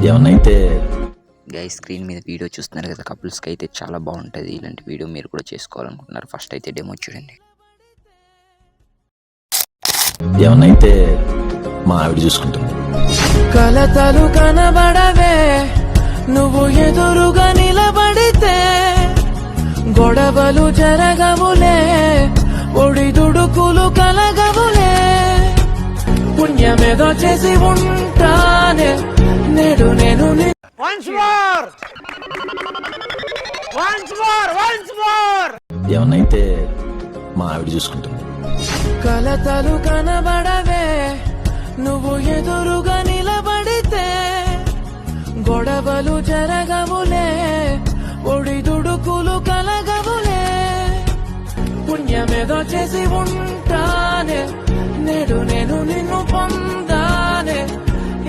ఏమన్నైతే guys screen మీద video చూస్తున్నారు కదా, కపుల్స్కి అయితే చాలా బాగుంటుంది. ఇలాంటి వీడియో మీరు కూడా చేసుకోవాలనుకుంటున్నారు, ఫస్ట్ అయితే డెమో చూడండి. ఏమన్నైతే మా ఆవిడ చూసుకుంటుంది. కలతలు కనబడవే నువ్వు ఎదురుగా నిలబడితే, గొడవలు జరగవులే ఒడిదుడుకులు కలగవులే. పుణ్యమేదో చేసి ఉంటానే నేడు నేను ఏమన్నైతే మా ఆవిడ చూసుకుంటుంది. కలతలు కనబడవే నువ్వు ఎదురుగా నిలబడితే, గొడవలు జరగవులే ఒడిదుడుకులు కలగవులే. పుణ్యమేదో చేసి ఉంటానే నేడు నేను నిన్ను పొందానే,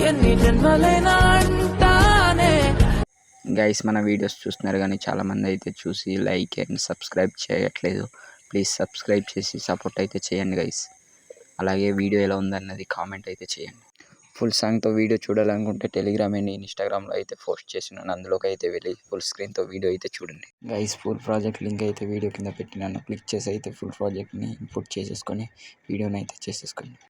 ఎన్ని జన్మలైనా అంటానే. గైస్ మన వీడియోస్ చూస్తున్నారు కానీ చాలామంది అయితే చూసి లైక్ అండ్ సబ్స్క్రైబ్ చేయట్లేదు. ప్లీజ్ సబ్స్క్రైబ్ చేసి సపోర్ట్ అయితే చేయండి గైస్. అలాగే వీడియో ఎలా ఉందన్నది కామెంట్ అయితే చేయండి. ఫుల్ సాంగ్తో వీడియో చూడాలనుకుంటే టెలిగ్రామ్ అండ్ ఇన్స్టాగ్రామ్లో అయితే పోస్ట్ చేసినాను, అందులోకి అయితే వెళ్ళి ఫుల్ స్క్రీన్తో వీడియో అయితే చూడండి గైస్. ఫుల్ ప్రాజెక్ట్ లింక్ అయితే వీడియో కింద పెట్టినాను, క్లిక్ చేసి అయితే ఫుల్ ప్రాజెక్ట్ని ఇన్పుట్ చేసేసుకొని వీడియోని అయితే చేసేసుకోండి.